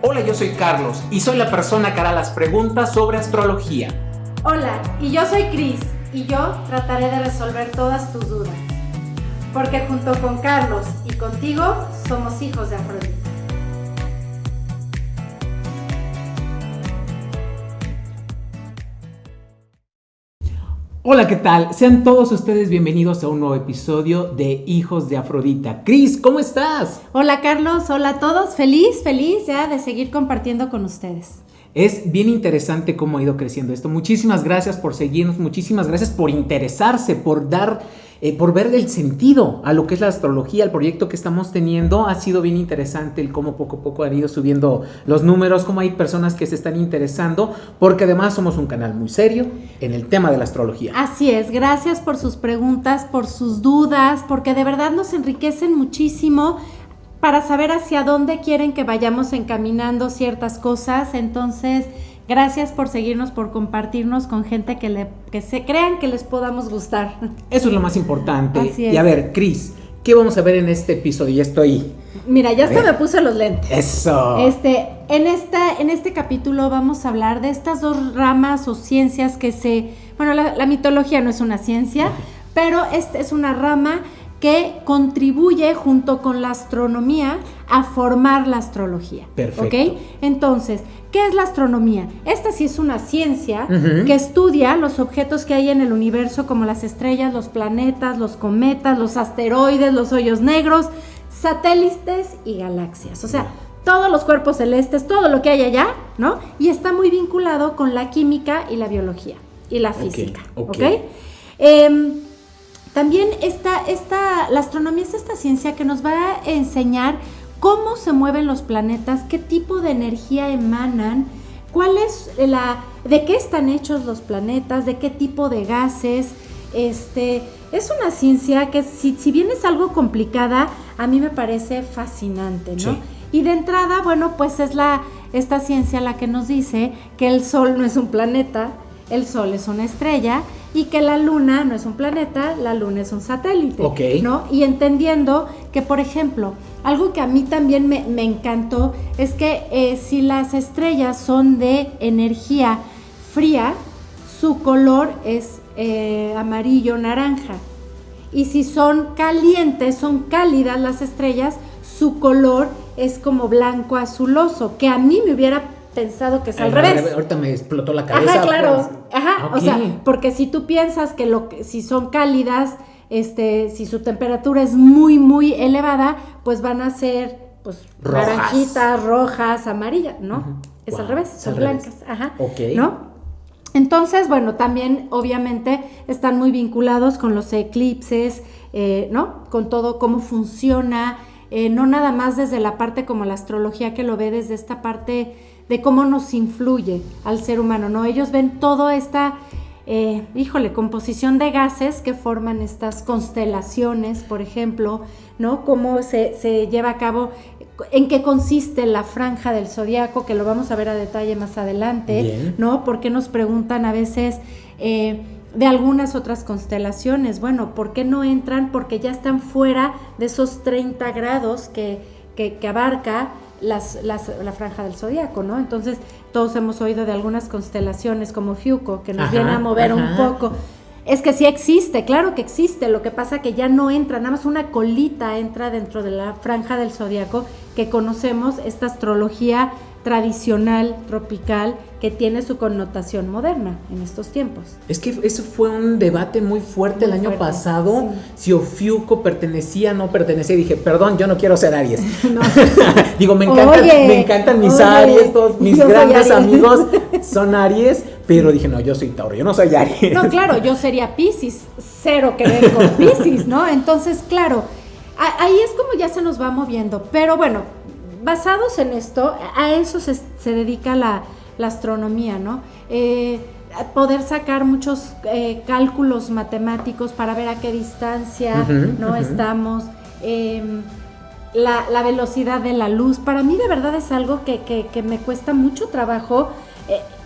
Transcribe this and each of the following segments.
Hola, yo soy Carlos y soy la persona que hará las preguntas sobre astrología. Hola, y yo soy Cris y yo trataré de resolver todas tus dudas. Porque junto con Carlos y contigo somos hijos de Afrodita. Hola, ¿qué tal? Sean todos ustedes bienvenidos a un nuevo episodio de Hijos de Afrodita. Cris, ¿cómo estás? Hola Carlos, hola a todos. Feliz ya de seguir compartiendo con ustedes. Es bien interesante cómo ha ido creciendo esto. Muchísimas gracias por seguirnos, muchísimas gracias por interesarse, por verle el sentido a lo que es la astrología, al proyecto que estamos teniendo. Ha sido bien interesante el cómo poco a poco han ido subiendo los números, cómo hay personas que se están interesando, porque además somos un canal muy serio en el tema de la astrología. Así es, gracias por sus preguntas, por sus dudas, porque de verdad nos enriquecen muchísimo para saber hacia dónde quieren que vayamos encaminando ciertas cosas. Entonces, gracias por seguirnos, por compartirnos con gente que se crean que les podamos gustar. Eso es lo más importante. Así es. Y a ver, Cris, ¿qué vamos a ver en este episodio? Ya estoy... Mira, ya hasta me puse los lentes. ¡Eso! En este capítulo vamos a hablar de estas dos ramas o ciencias bueno, la mitología no es una ciencia, pero es una rama que contribuye junto con la astronomía a formar la astrología. Perfecto. ¿Ok? Entonces, ¿qué es la astronomía? Esta sí es una ciencia que estudia los objetos que hay en el universo, como las estrellas, los planetas, los cometas, los asteroides, los hoyos negros, satélites y galaxias. O sea, todos los cuerpos celestes, todo lo que hay allá, ¿no? Y está muy vinculado con la química y la biología y la física. ¿Ok? También la astronomía es esta ciencia que nos va a enseñar cómo se mueven los planetas, qué tipo de energía emanan, de qué están hechos los planetas, de qué tipo de gases. Es una ciencia que si bien es algo complicada, a mí me parece fascinante, ¿no? Sí. Y de entrada, bueno, pues es esta ciencia la que nos dice que el Sol no es un planeta, el Sol es una estrella, y que la Luna no es un planeta, la Luna es un satélite, ¿no? Y entendiendo que, por ejemplo, algo que a mí también me encantó es que si las estrellas son de energía fría, su color es amarillo naranja. Y si son calientes, son cálidas las estrellas, su color es como blanco azuloso, que a mí me hubiera pensado que es al revés. Ahorita me explotó la cabeza. Ajá, claro. Pues. Ajá, okay. O sea, porque si tú piensas que si son cálidas, si su temperatura es muy, muy elevada, pues van a ser, pues, rojas. Naranjitas, rojas, amarillas, ¿no? Es al revés, son blancas. Ajá. ¿No? Entonces, bueno, también obviamente están muy vinculados con los eclipses, ¿no? Con todo cómo funciona, no nada más desde la parte como la astrología que lo ve desde esta parte de cómo nos influye al ser humano, ¿no? Ellos ven toda esta, composición de gases que forman estas constelaciones, por ejemplo, ¿no? Cómo se lleva a cabo, en qué consiste la franja del zodiaco, que lo vamos a ver a detalle más adelante. Bien. ¿No? Porque nos preguntan a veces de algunas otras constelaciones. Bueno, ¿por qué no entran? Porque ya están fuera de esos 30 grados que abarca la franja del zodiaco, ¿no? Entonces, todos hemos oído de algunas constelaciones como Fiuco, que nos viene a mover un poco. Es que sí existe, claro que existe, lo que pasa que ya no entra, nada más una colita entra dentro de la franja del zodiaco que conocemos, esta astrología tradicional, tropical, que tiene su connotación moderna en estos tiempos. Es que eso fue un debate muy fuerte el año pasado, si Ofiuco pertenecía o no pertenecía. Dije, perdón, yo no quiero ser Aries. No. Digo, me encantan mis Aries, todos mis grandes amigos son Aries, pero dije, no, yo soy Tauro, yo no soy Aries. No, claro, yo sería Piscis, cero que ver con Piscis, ¿no? Entonces, claro, ahí es como ya se nos va moviendo, pero bueno, basados en esto, a eso se dedica la astronomía, ¿no? Poder sacar muchos cálculos matemáticos para ver a qué distancia estamos, la velocidad de la luz. Para mí de verdad es algo que me cuesta mucho trabajo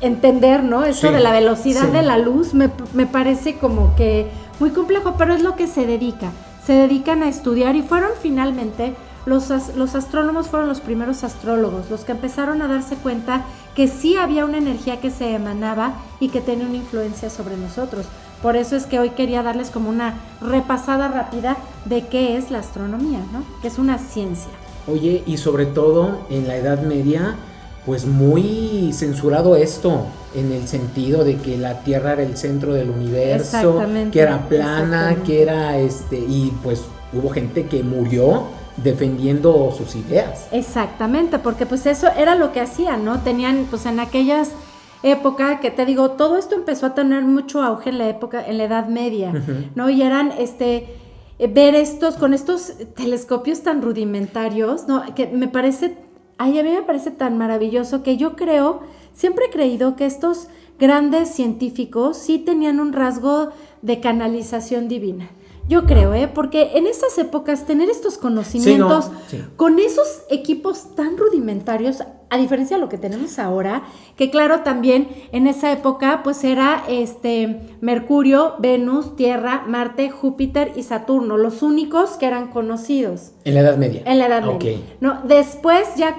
entender, ¿no? Eso de la velocidad de la luz me parece como que muy complejo, pero es lo que se dedican a estudiar y fueron finalmente los astrónomos fueron los primeros astrólogos, los que empezaron a darse cuenta que sí había una energía que se emanaba y que tenía una influencia sobre nosotros. Por eso es que hoy quería darles como una repasada rápida de qué es la astronomía, ¿no? Que es una ciencia. Oye, y sobre todo en la Edad Media, pues muy censurado esto, en el sentido de que la Tierra era el centro del universo, que era plana, que era y pues hubo gente que murió defendiendo sus ideas. Exactamente, porque pues eso era lo que hacían, ¿no? Tenían, pues en aquellas épocas, que te digo, todo esto empezó a tener mucho auge en la Edad Media, ¿no? Y eran, ver con estos telescopios tan rudimentarios, ¿no? Que me parece, a mí me parece tan maravilloso que yo siempre he creído que estos grandes científicos sí tenían un rasgo de canalización divina. Yo creo, porque en esas épocas tener estos conocimientos con esos equipos tan rudimentarios, a diferencia de lo que tenemos ahora, que claro, también en esa época pues era Mercurio, Venus, Tierra, Marte, Júpiter y Saturno, los únicos que eran conocidos. En la Edad Media. En la Edad Media. No, después, ya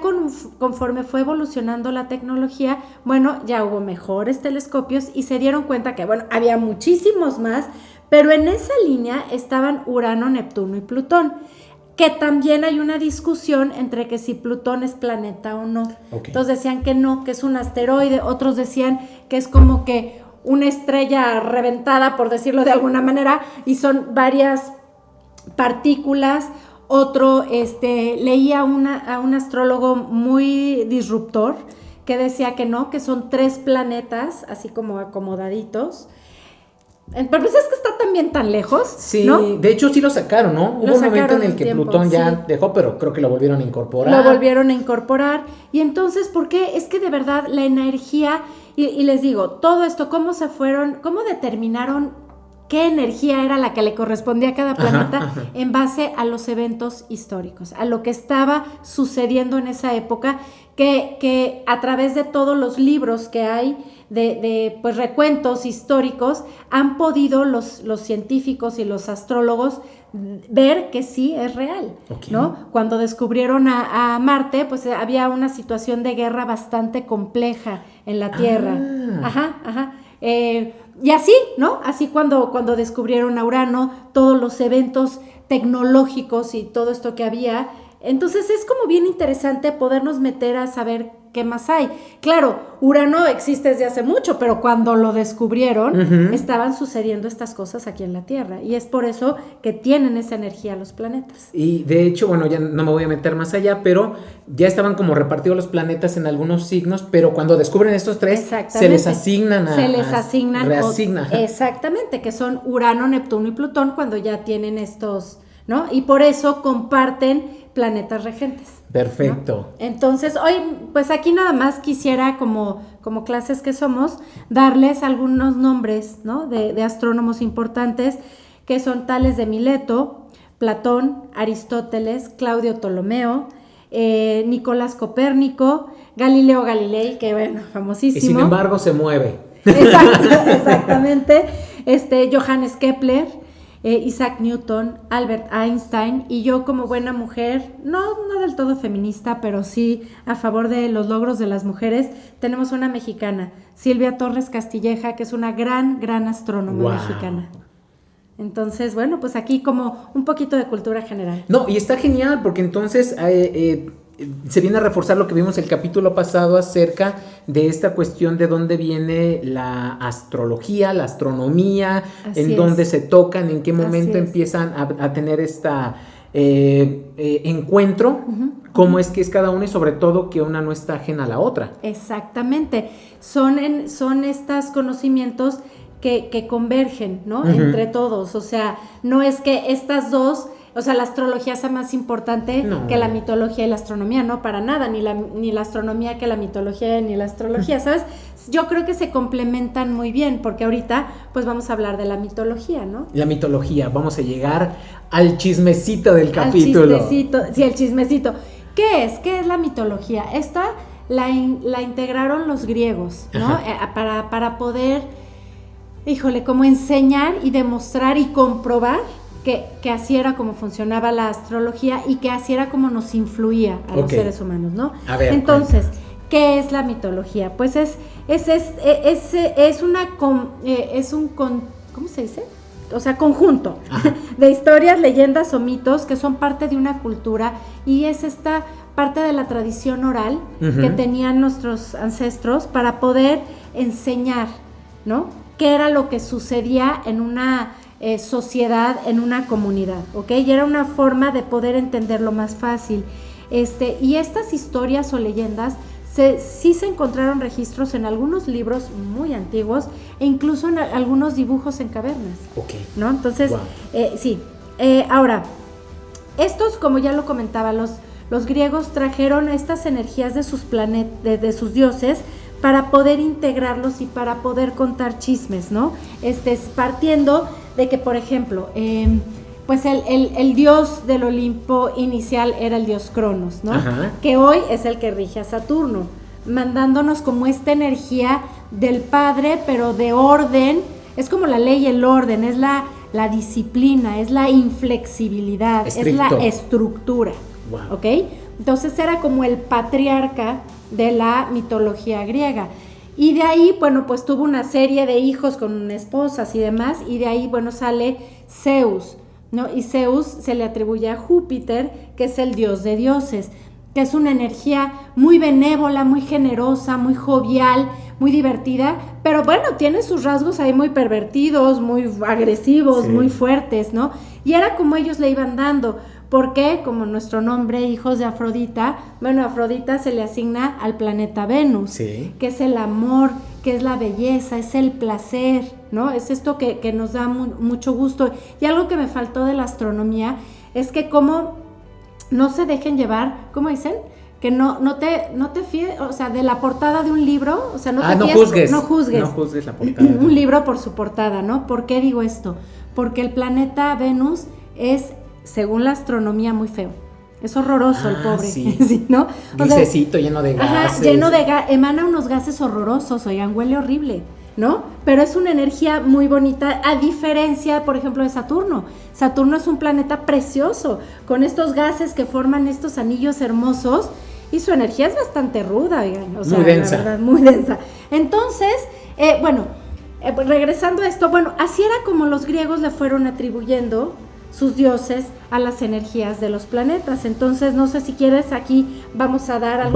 conforme fue evolucionando la tecnología, bueno, ya hubo mejores telescopios y se dieron cuenta que, bueno, había muchísimos más, pero en esa línea estaban Urano, Neptuno y Plutón, que también hay una discusión entre que si Plutón es planeta o no. Entonces decían que no, que es un asteroide, otros decían que es como que una estrella reventada, por decirlo de alguna manera, y son varias partículas. Otro, leía a un astrólogo muy disruptor que decía que no, que son 3 planetas, así como acomodaditos. Pero pues es que está también tan lejos, sí, ¿no? De hecho sí lo sacaron, ¿no? Hubo un momento en el que Plutón ya dejó, pero creo que lo volvieron a incorporar. Lo volvieron a incorporar. Y entonces, ¿por qué? Es que de verdad la energía, y les digo, todo esto, cómo determinaron qué energía era la que le correspondía a cada planeta en base a los eventos históricos, a lo que estaba sucediendo en esa época, que a través de todos los libros que hay de pues recuentos históricos han podido los científicos y los astrólogos ver que sí es real, ¿no? Cuando descubrieron a Marte, pues había una situación de guerra bastante compleja en la Tierra. Y así, ¿no? Así cuando descubrieron a Urano, todos los eventos tecnológicos y todo esto que había. Entonces es como bien interesante podernos meter a saber qué más hay. Claro, Urano existe desde hace mucho, pero cuando lo descubrieron, estaban sucediendo estas cosas aquí en la Tierra. Y es por eso que tienen esa energía los planetas. Y de hecho, bueno, ya no me voy a meter más allá, pero ya estaban como repartidos los planetas en algunos signos, pero cuando descubren estos 3, se les asignan reasignan. Exactamente, que son Urano, Neptuno y Plutón, cuando ya tienen estos, ¿no? Y por eso comparten planetas regentes. Perfecto. ¿No? Entonces, hoy, pues aquí nada más quisiera, como clases que somos, darles algunos nombres, ¿no? de astrónomos importantes, que son Tales de Mileto, Platón, Aristóteles, Claudio Ptolomeo, Nicolás Copérnico, Galileo Galilei, que bueno, famosísimo. Y sin embargo se mueve. Exactamente. Johannes Kepler, Isaac Newton, Albert Einstein, y yo como buena mujer, no del todo feminista, pero sí a favor de los logros de las mujeres, tenemos una mexicana, Silvia Torres Castilleja, que es una gran astrónoma mexicana. Entonces, bueno, pues aquí como un poquito de cultura general. No, y está genial, porque entonces se viene a reforzar lo que vimos el capítulo pasado acerca de esta cuestión de dónde viene la astrología, la astronomía, dónde se tocan, en qué momento empiezan a tener esta encuentro, cómo es que es cada una y sobre todo que una no está ajena a la otra. Exactamente, son estos conocimientos que convergen, ¿no? Entre todos, o sea, no es que estas dos... O sea, la astrología sea más importante que la mitología y la astronomía, no, para nada, ni la astronomía que la mitología ni la astrología, ¿sabes? Yo creo que se complementan muy bien, porque ahorita pues vamos a hablar de la mitología, ¿no? La mitología, vamos a llegar al chismecito del capítulo. El chismecito. ¿Qué es? ¿Qué es la mitología? Esta la integraron los griegos, ¿no? Para poder, como enseñar y demostrar y comprobar que así era como funcionaba la astrología y que así era como nos influía a los seres humanos, ¿no? A ver, entonces, ¿qué es la mitología? Pues es ¿cómo se dice? O sea, conjunto de historias, leyendas o mitos que son parte de una cultura, y es esta parte de la tradición oral que tenían nuestros ancestros para poder enseñar, ¿no? Qué era lo que sucedía en una sociedad, en una comunidad, ¿ok? Y era una forma de poder entenderlo más fácil. Y estas historias o leyendas sí se encontraron registros en algunos libros muy antiguos e incluso en algunos dibujos en cavernas, ¿no? Entonces, wow. Sí. Ahora, estos, como ya lo comentaba, los griegos trajeron estas energías de sus de sus dioses para poder integrarlos y para poder contar chismes, ¿no? Partiendo de que, por ejemplo, pues el dios del Olimpo inicial era el dios Cronos, ¿no? Ajá. Que hoy es el que rige a Saturno, mandándonos como esta energía del padre, pero de orden. Es como la ley y el orden, es la disciplina, es la inflexibilidad, estricto. Es la estructura, wow. ¿Ok? Entonces era como el patriarca de la mitología griega. Y de ahí, bueno, pues tuvo una serie de hijos con esposas y demás, y de ahí, bueno, sale Zeus, ¿no? Y Zeus se le atribuye a Júpiter, que es el dios de dioses, que es una energía muy benévola, muy generosa, muy jovial, muy divertida, pero bueno, tiene sus rasgos ahí muy pervertidos, muy agresivos, sí. Muy fuertes, ¿no? Y era como ellos le iban dando, porque como nuestro nombre, hijos de Afrodita, bueno, Afrodita se le asigna al planeta Venus, sí. Que es el amor, que es la belleza, es el placer, ¿no? Es esto que nos da mucho gusto. Y algo que me faltó de la astronomía es que como no se dejen llevar, ¿cómo dicen? Que no te fíes, o sea, de la portada de un libro, o sea, no te fíes, no juzgues la portada. Un libro por su portada, ¿no? ¿Por qué digo esto? Porque el planeta Venus es, según la astronomía, muy feo. Es horroroso el pobre, sí. ¿Sí, no? Grisecito, lleno de gases. Ajá, emana unos gases horrorosos, oigan, huele horrible, ¿no? Pero es una energía muy bonita, a diferencia, por ejemplo, de Saturno. Saturno es un planeta precioso, con estos gases que forman estos anillos hermosos, y su energía es bastante ruda, oigan, o sea, muy densa. La verdad, muy densa. Entonces, regresando a esto, bueno, así era como los griegos le fueron atribuyendo sus dioses a las energías de los planetas. Entonces, no sé si quieres, aquí vamos a dar algo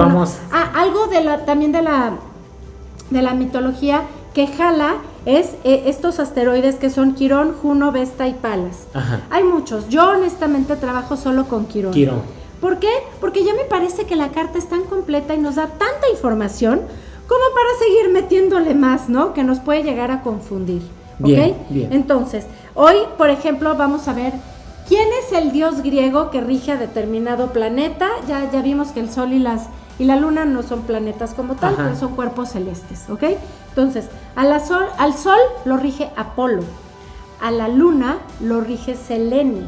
también de la mitología que jala es estos asteroides que son Quirón, Juno, Vesta y Palas. Ajá. Hay muchos. Yo honestamente trabajo solo con Quirón. ¿Por qué? Porque ya me parece que la carta es tan completa y nos da tanta información como para seguir metiéndole más, ¿no? Que nos puede llegar a confundir. Bien, ¿ok? Bien. Entonces, hoy, por ejemplo, vamos a ver quién es el dios griego que rige a determinado planeta. Ya vimos que el Sol y la Luna no son planetas como tal, pero son cuerpos celestes, ¿ok? Entonces, al Sol lo rige Apolo, a la Luna lo rige Selene,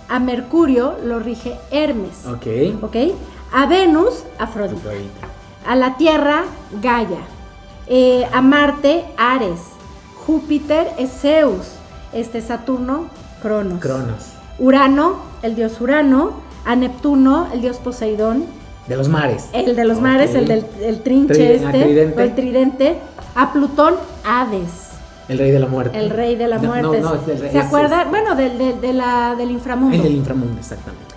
a Mercurio lo rige Hermes, ¿ok? A Venus, Afrodita, a la Tierra, Gaia, a Marte, Ares, Júpiter es Zeus, Saturno, Cronos, Urano, el dios Urano, a Neptuno, el dios Poseidón, de los mares. El de los mares, el del trinche tridente. O el tridente. A Plutón, Hades. El rey de la muerte. El rey de la muerte. No, es el rey. ¿Se acuerdan? Bueno, del inframundo. El del inframundo, exactamente.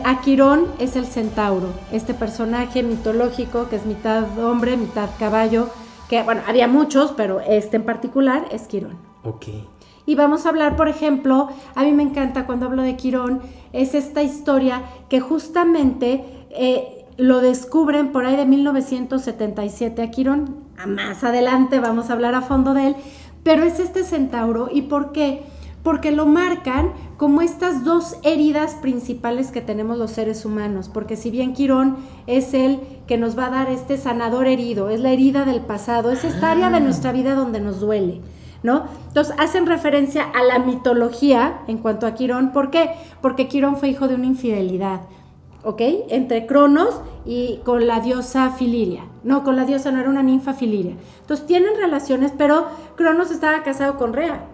A Quirón es el centauro, este personaje mitológico que es mitad hombre, mitad caballo, que bueno, había muchos, pero en particular es Quirón. Ok. Y vamos a hablar, por ejemplo, a mí me encanta cuando hablo de Quirón, es esta historia que justamente lo descubren por ahí de 1977 a Quirón. Más adelante vamos a hablar a fondo de él, pero es este centauro. ¿Y por qué? Porque lo marcan como estas dos heridas principales que tenemos los seres humanos, porque si bien Quirón es el que nos va a dar este sanador herido, es la herida del pasado, es esta área de nuestra vida donde nos duele, ¿no? Entonces hacen referencia a la mitología en cuanto a Quirón. ¿Por qué? Porque Quirón fue hijo de una infidelidad, ¿ok? Entre Cronos y con la diosa Filiria. No, con la diosa no, era una ninfa Filiria. Entonces tienen relaciones, pero Cronos estaba casado con Rea.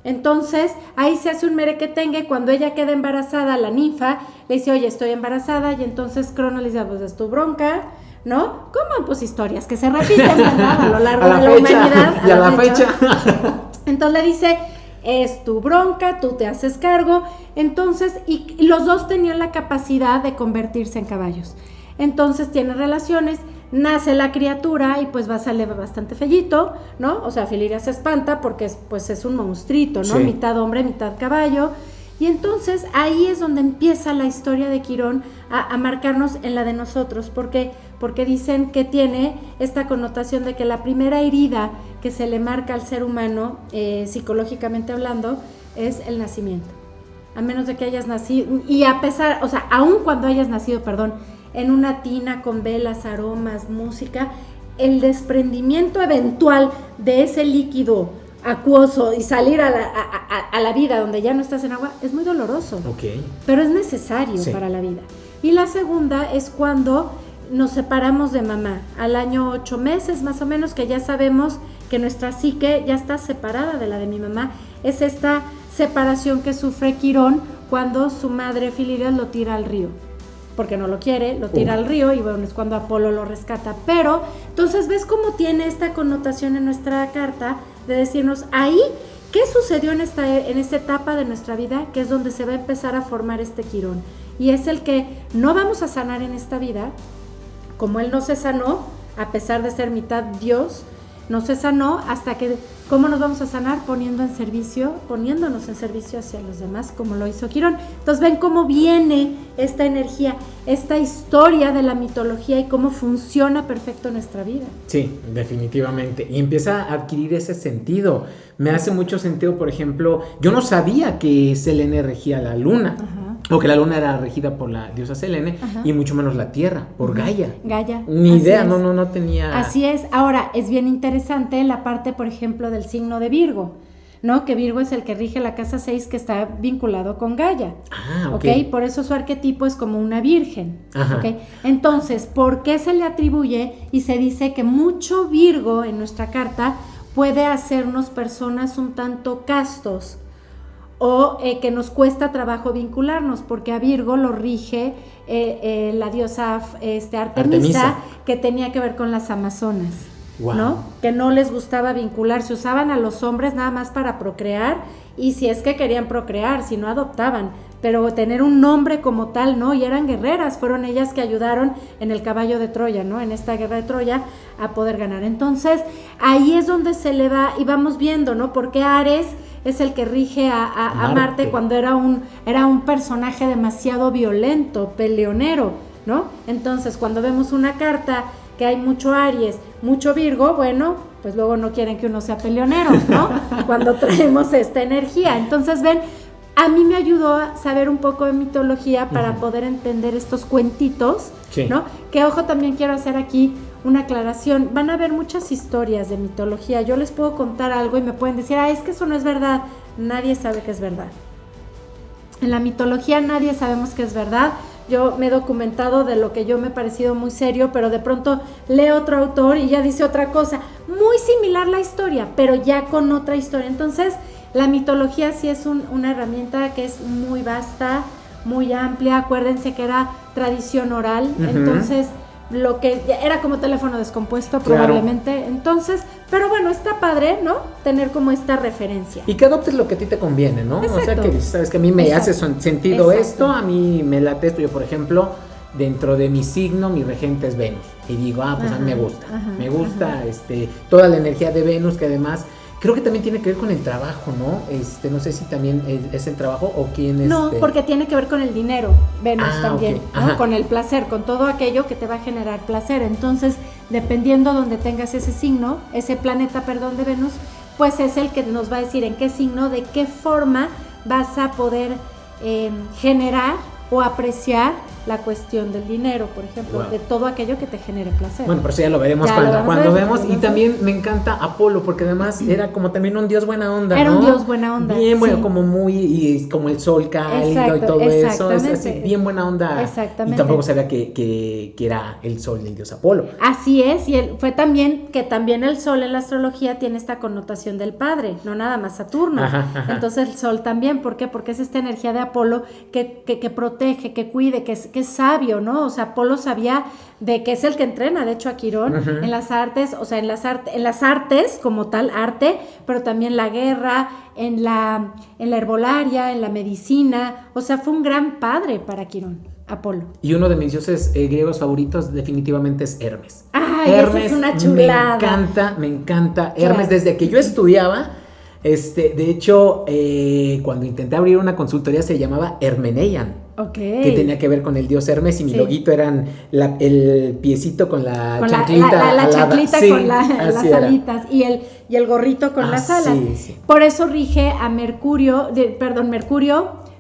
Entonces, ahí se hace un merequetengue. Cuando ella queda embarazada, la ninfa le dice, oye, estoy embarazada, y entonces Cronos le dice, pues es tu bronca, ¿no? Como pues historias que se repiten, ¿verdad? A lo largo de la humanidad. Y a la fecha. Entonces le dice, es tu bronca, tú te haces cargo. Entonces, y los dos tenían la capacidad de convertirse en caballos. Entonces tienen relaciones, nace la criatura y pues va a salir bastante fellito, ¿no? O sea, Filiria se espanta porque pues es un monstruito, ¿no? Sí. Mitad hombre, mitad caballo. Y entonces ahí es donde empieza la historia de Quirón a marcarnos en la de nosotros, porque dicen que tiene esta connotación de que la primera herida que se le marca al ser humano, psicológicamente hablando, es el nacimiento. A menos de que hayas nacido, y a pesar, o sea, aun cuando hayas nacido, en una tina con velas, aromas, música, el desprendimiento eventual de ese líquido acuoso y salir a la vida donde ya no estás en agua es muy doloroso, pero es necesario para la vida. Y la segunda es cuando nos separamos de mamá, al año 8 meses más o menos, que ya sabemos que nuestra psique ya está separada de la de mi mamá. Es esta separación que sufre Quirón cuando su madre Filiria lo tira al río, porque no lo quiere, lo tira al río, y bueno, es cuando Apolo lo rescata. Pero, entonces, ¿ves cómo tiene esta connotación en nuestra carta de decirnos ahí qué sucedió en esta etapa de nuestra vida, que es donde se va a empezar a formar este Quirón? Y es el que no vamos a sanar en esta vida, como él no se sanó, a pesar de ser mitad Dios, no se sanó hasta que, ¿cómo nos vamos a sanar? Poniéndonos en servicio hacia los demás, como lo hizo Quirón. Entonces ven cómo viene esta energía, esta historia de la mitología y cómo funciona perfecto nuestra vida. Sí, definitivamente. Y empieza a adquirir ese sentido. Me hace mucho sentido, por ejemplo, yo no sabía que Selene regía la luna. O que la luna era regida por la diosa Selene, y mucho menos la tierra, por Gaia. Ni idea, no tenía. Así es. Ahora, es bien interesante la parte, por ejemplo, del signo de Virgo, ¿no? Que Virgo es el que rige la casa 6, que está vinculado con Gaia. ¿Ok? Por eso su arquetipo es como una virgen. ¿Ok? Entonces, ¿por qué se le atribuye y se dice que mucho Virgo en nuestra carta puede hacernos personas un tanto castos? O que nos cuesta trabajo vincularnos, porque a Virgo lo rige la diosa Artemisa, que tenía que ver con las amazonas, ¿no? Que no les gustaba vincularse, usaban a los hombres nada más para procrear, y si es que querían procrear, si no adoptaban, pero tener un nombre como tal, ¿no? Y eran guerreras, fueron ellas que ayudaron en el caballo de Troya, ¿no? En esta guerra de Troya a poder ganar. Entonces, ahí es donde se le va, y vamos viendo, ¿no? Porque Ares es el que rige a Marte cuando era un personaje demasiado violento, peleonero, ¿no? Entonces, cuando vemos una carta que hay mucho Aries, mucho Virgo, bueno, pues luego no quieren que uno sea peleonero, ¿no? Cuando traemos esta energía. Entonces, ven, a mí me ayudó a saber un poco de mitología para poder entender estos cuentitos, ¿no? Que, ojo, también quiero hacer aquí una aclaración. Van a haber muchas historias de mitología. Yo les puedo contar algo y me pueden decir, es que eso no es verdad. Nadie sabe que es verdad. En la mitología nadie sabemos que es verdad. Yo me he documentado de lo que yo me he parecido muy serio, pero de pronto leo otro autor y ya dice otra cosa. Muy similar la historia, pero ya con otra historia. Entonces, la mitología sí es una herramienta que es muy vasta, muy amplia. Acuérdense que era tradición oral, entonces lo que era como teléfono descompuesto probablemente. Entonces, pero bueno, está padre, ¿no? Tener como esta referencia. Y que adoptes lo que a ti te conviene, ¿no? Exacto. O sea, que sabes que a mí me hace sentido esto, a mí me late esto. Yo, por ejemplo, dentro de mi signo, mi regente es Venus. Y digo, pues a mí me gusta toda la energía de Venus, que además creo que también tiene que ver con el trabajo, ¿no? No sé si también es el trabajo o quién es. No, porque tiene que ver con el dinero, Venus también, ¿no? Con el placer, con todo aquello que te va a generar placer. Entonces, dependiendo donde tengas ese signo, ese planeta, de Venus, pues es el que nos va a decir en qué signo, de qué forma vas a poder generar o apreciar la cuestión del dinero, por ejemplo, Wow. de todo aquello que te genere placer. Bueno, pero eso ya lo veremos Ya lo vamos a cuando ver, vemos. lo Y vamos a también me encanta Apolo, porque además era como también un dios buena onda, Era ¿no? un dios buena onda, Bien, bueno, sí. como muy, y como el sol cálido Exacto, y todo eso. Es así, exactamente. bien buena onda. Exactamente. Y tampoco sabía que era el sol del dios Apolo. Así es, y fue también que también el sol en la astrología tiene esta connotación del padre, no nada más Saturno. Ajá. Entonces el sol también, ¿por qué? Porque es esta energía de Apolo que protege, que cuide, que es sabio, ¿no? O sea, Apolo sabía de que es el que entrena, de hecho, a Quirón en las artes, o sea, en las artes como tal, arte, pero también la guerra, en la herbolaria, en la medicina, o sea, fue un gran padre para Quirón, Apolo. Y uno de mis dioses griegos favoritos definitivamente es Hermes. Ay, Hermes, esa es una chulada. Me encanta. Claro. Hermes, desde que yo estudiaba, de hecho, cuando intenté abrir una consultoría se llamaba Hermeneian. Ok. Que tenía que ver con el dios Hermes y mi Sí. loguito eran el piecito con la Con chanclita la alada. chanclita Sí, con las así era. alitas y el gorrito con las alas. Sí. Por eso rige a Mercurio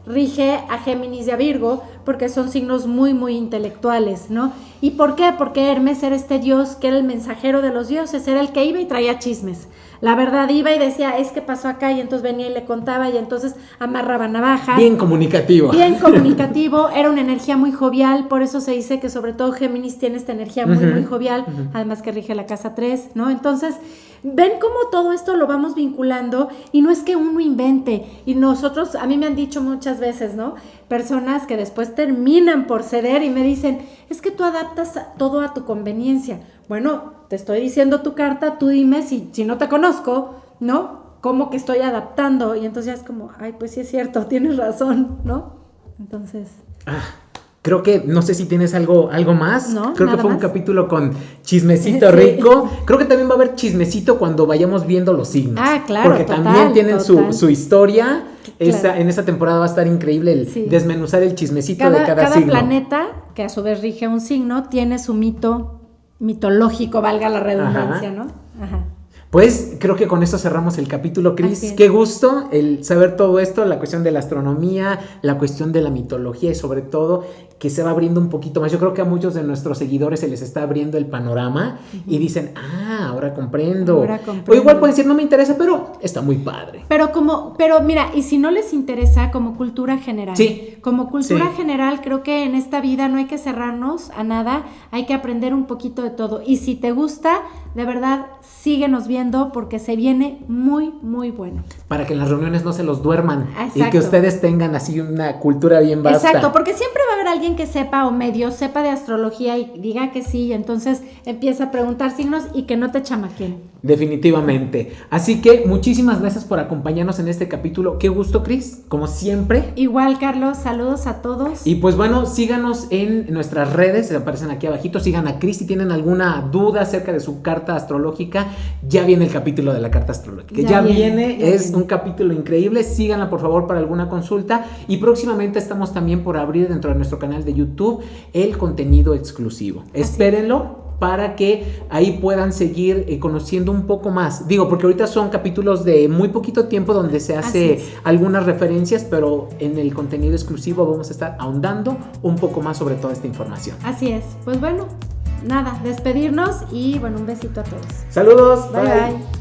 rige a Géminis y a Virgo, porque son signos muy, muy intelectuales, ¿no? ¿Y por qué? Porque Hermes era este dios que era el mensajero de los dioses, era el que iba y traía chismes. La verdad, iba y decía, es que pasó acá, y entonces venía y le contaba, y entonces amarraba navajas. Bien comunicativo. Bien comunicativo, era una energía muy jovial, por eso se dice que sobre todo Géminis tiene esta energía muy, muy jovial, además que rige la casa 3, ¿no? Entonces, ven cómo todo esto lo vamos vinculando, y no es que uno invente, y nosotros, a mí me han dicho muchas veces, ¿no? Personas que después terminan por ceder y me dicen, es que tú adaptas todo a tu conveniencia. Bueno, te estoy diciendo tu carta, tú dime si no te conozco, ¿no? ¿Cómo que estoy adaptando? Y entonces ya es como, ay, pues sí es cierto, tienes razón, ¿no? Entonces... Creo que, no sé si tienes algo más. No, creo que nada fue un más. capítulo con chismecito Sí. rico. Creo que también va a haber chismecito cuando vayamos viendo los signos. Ah, claro, porque total, también tienen total. su historia. Claro. En esta temporada va a estar increíble el Sí. desmenuzar el chismecito de cada Cada signo. planeta, que a su vez rige un signo, tiene su mito mitológico, valga la redundancia, ¿no? Ajá. Pues creo que con esto cerramos el capítulo, Así Cris. es. Qué gusto el saber todo esto, la cuestión de la astronomía, la cuestión de la mitología y sobre todo que se va abriendo un poquito más. Yo creo que a muchos de nuestros seguidores se les está abriendo el panorama y dicen, ahora comprendo. Ahora comprendo. O igual pueden decir, no me interesa, pero está muy padre. Pero mira, y si no les interesa, como cultura general. Sí. Como cultura Sí. general, creo que en esta vida no hay que cerrarnos a nada, hay que aprender un poquito de todo. Y si te gusta, de verdad, síguenos viendo porque se viene muy, muy bueno. Para que en las reuniones no se los duerman y Exacto. que ustedes tengan así una cultura bien vasta. Exacto, porque siempre va a haber alguien que sepa o medio sepa de astrología y diga que sí, y entonces empieza a preguntar signos y que no te chamaquen. Definitivamente. Así que muchísimas gracias por acompañarnos en este capítulo. Qué gusto, Cris, como siempre. Igual, Carlos, saludos a todos. Y pues bueno, síganos en nuestras redes, se aparecen aquí abajito, sigan a Cris si tienen alguna duda acerca de su carta astrológica, ya viene el capítulo de la carta astrológica, ya viene, es un capítulo increíble, síganla por favor para alguna consulta y próximamente estamos también por abrir dentro de nuestro canal de YouTube el contenido exclusivo, espérenlo para que ahí puedan seguir conociendo un poco más. Digo, porque ahorita son capítulos de muy poquito tiempo donde se hace algunas referencias, pero en el contenido exclusivo vamos a estar ahondando un poco más sobre toda esta información. Así es. Pues bueno, nada, despedirnos y bueno, un besito a todos. Saludos. Bye, bye.